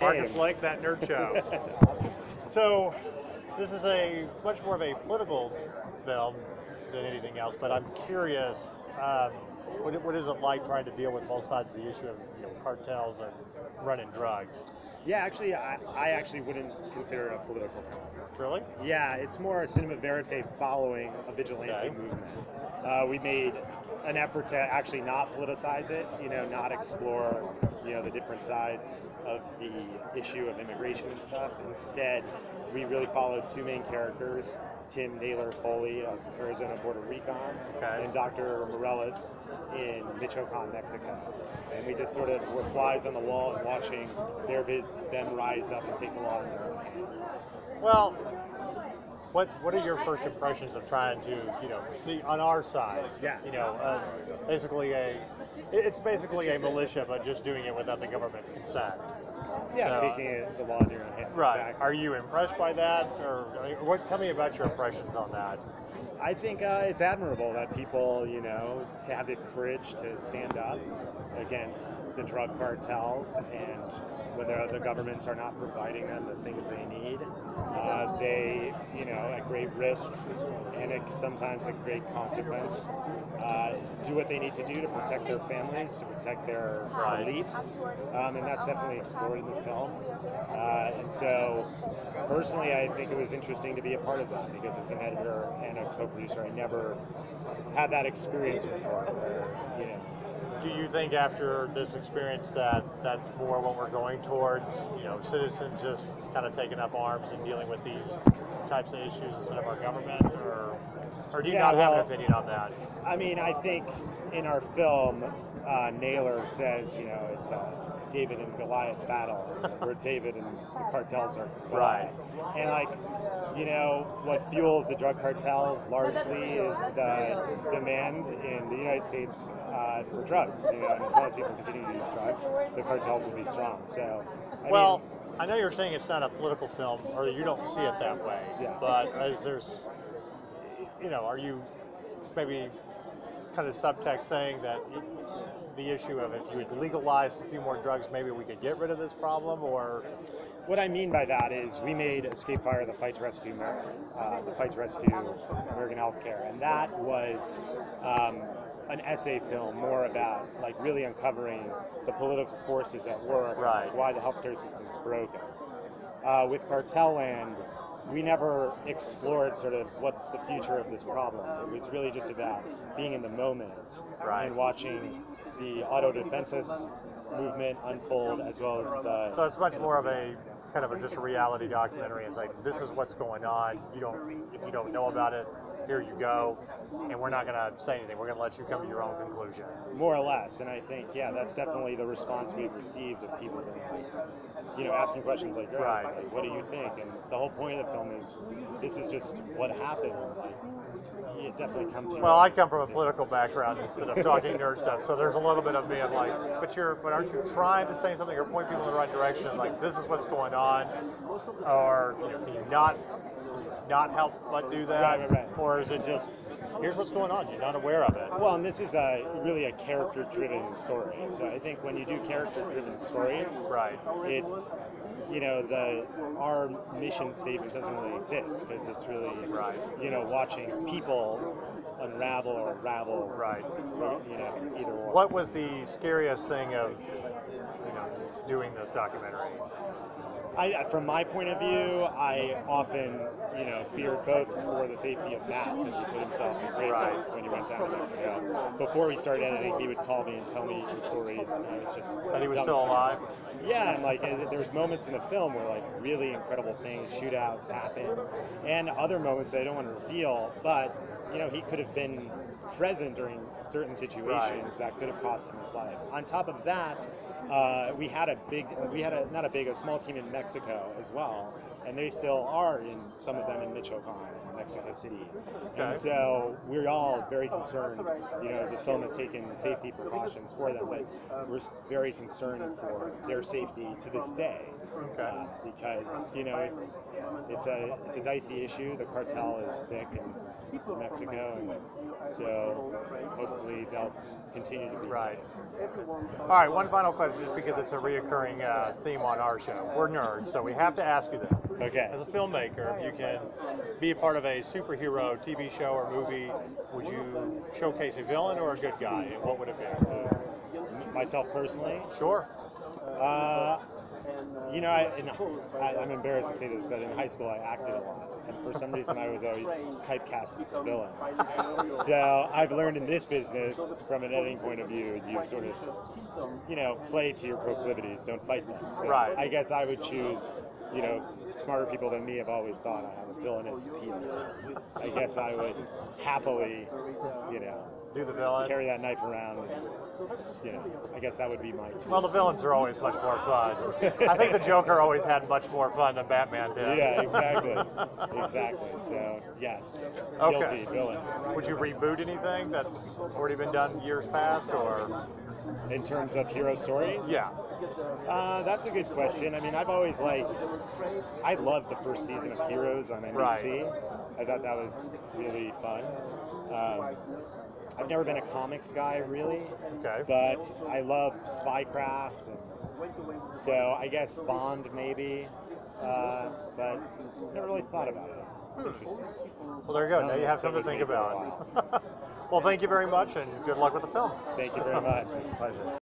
Marcus Blake, That Nerd Show. Awesome. So, this is a much more of a political film than anything else, but I'm curious, what is it like trying to deal with both sides of the issue of cartels and running drugs? Yeah, actually, I actually wouldn't consider it a political film. Really? Yeah, it's more cinema verite following a vigilante movement. We made an effort to actually not politicize it, not explore, the different sides of the issue of immigration and stuff. Instead, we really followed two main characters, Tim Naylor Foley of Arizona Border Recon and Dr. Morales in Michoacan, Mexico. And we just sort of were flies on the wall and watching them rise up and take the law in their own hands. Well, what are your first impressions of trying to see on our side? Yeah. It's basically a militia, but just doing it without the government's consent. Yeah, taking the law in your own hands. Right. Exactly. Are you impressed by that, or tell me about your impressions on that? I think it's admirable that people, have the courage to stand up against the drug cartels, and when the governments are not providing them the things they need, they, at great risk and sometimes at great consequence, do what they need to do to protect their families, to protect their beliefs, and that's definitely explored in the film. And so, personally, I think it was interesting to be a part of that because as an editor and a co-producer, I never had that experience before. Do you think after this experience that that's more what we're going towards? Citizens just kind of taking up arms and dealing with these types of issues instead of our government, or do you not have an opinion on that? I mean, I think in our film, Naylor says, it's a David and Goliath battle, where David and the cartels are Goliath. And what fuels the drug cartels largely is the demand in the United States for drugs. And as long as people continue to use drugs, the cartels will be strong. So, I know you're saying it's not a political film, or you don't see it that way. Yeah. But as there's, are you maybe kind of subtext saying that the issue of if you had legalized a few more drugs, maybe we could get rid of this problem, or? What I mean by that is we made Escape Fire, the Fight to Rescue America, the Fight to Rescue American Healthcare, and that was an essay film more about really uncovering the political forces at work, why the healthcare system is broken. With Cartel Land, we never explored sort of what's the future of this problem. It was really just about being in the moment and watching the auto defenses movement unfold, as well as the. So it's much more of a kind of just a reality documentary. It's like, this is what's going on. If you don't know about it, here you go, and we're not going to say anything. We're going to let you come to your own conclusion. More or less, and I think that's definitely the response we've received of people being asking questions like this. Like, what do you think? And the whole point of the film is this is just what happened. It definitely comes to. Well, I come from a political background instead of talking nerd stuff, so there's a little bit of me of like, but aren't you trying to say something or point people in the right direction? Like, this is what's going on, or can you not help but do that, or is it just here's what's going on, you're not aware of it? Well, and this is really a character-driven story. So I think when you do character-driven stories, it's our mission statement doesn't really exist because it's really watching people unravel or ravel, either or. What was the scariest thing of doing this documentary? From my point of view, I often, feared both for the safety of Matt because he put himself in great risk when he went down to Mexico. Before we started editing, he would call me and tell me his stories, and I was just that he was still alive. Yeah, and there's moments in the film where really incredible things, shootouts happen, and other moments that I don't want to reveal, but he could have been present during certain situations that could have cost him his life. On top of that, we had a small team in Mexico as well, and they still are some of them in Michoacan, Mexico City. And so we're all very concerned. The film has taken safety precautions for them, but we're very concerned for their safety to this day. Because it's a dicey issue. The cartel is thick, and Mexico, and so hopefully they'll continue to be Right. safe. All right, one final question, just because it's a reoccurring theme on our show. We're nerds, so we have to ask you this. Okay. As a filmmaker, if you can be a part of a superhero TV show or movie, would you showcase a villain or a good guy? And what would it be? Myself personally, Sure. you know, I'm embarrassed to say this, but in high school I acted a lot, and for some reason I was always typecast as the villain. So I've learned in this business, from an editing point of view, you sort of, you know, play to your proclivities, don't fight them. So Right. I guess I would choose, you know, smarter people than me have always thought I have a villainous appeal. So I guess I would happily, you know, Do the villain. carry that knife around. You know, I guess that would be my tool. Well, the villains are always much more fun. I think the Joker always had much more fun than Batman did. Yeah, exactly. Exactly. So, yes. Okay. Guilty, villain. Would you reboot anything that's already been done years past, or? In terms of hero stories? Yeah. That's a good question. I mean, I've always I loved the first season of Heroes on NBC. Right. I thought that was really fun. I've never been a comics guy, really. Okay. But I love spycraft, and so I guess Bond maybe, but never really thought about it. It's interesting. Well, there you go. Now you have something to think about. Well, thank you very much, and good luck with the film. Thank you very much. Pleasure.